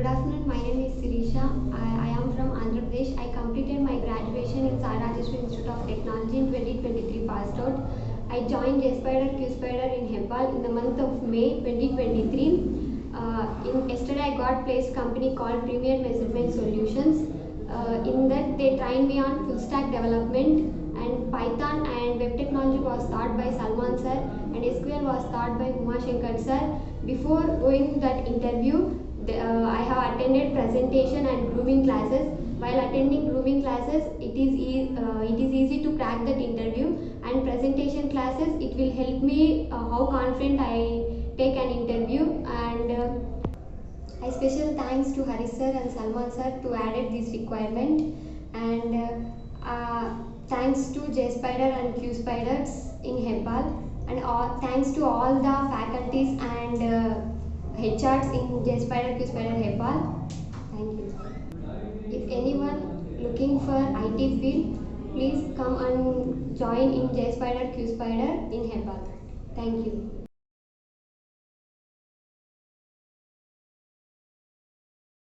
Good afternoon, my name is Sirisha. I am from Andhra Pradesh. I completed my graduation in Saratishwar Institute of Technology in 2023 passed out. I joined Jspider in Hebbal in the month of May 2023. Yesterday I got placed company called Premier Measurement Solutions. In that they trained me on full stack development, and Python and web technology was taught by Salman sir, and SQL was taught by Uma Shankar sir. Before going that interview, I have attended presentation and grooming classes. While attending grooming classes, it is easy to crack that interview, and presentation classes, it will help me how confident I take an interview. And I special thanks to Hari sir and Salman sir to added this requirement, and thanks to Jspider and Qspiders in Hebbal, and thanks to all the faculties and HRs in Jspiders Hebbal. Thank you. If anyone looking for IT field, please come and join in Jspider in Hebbal. Thank you.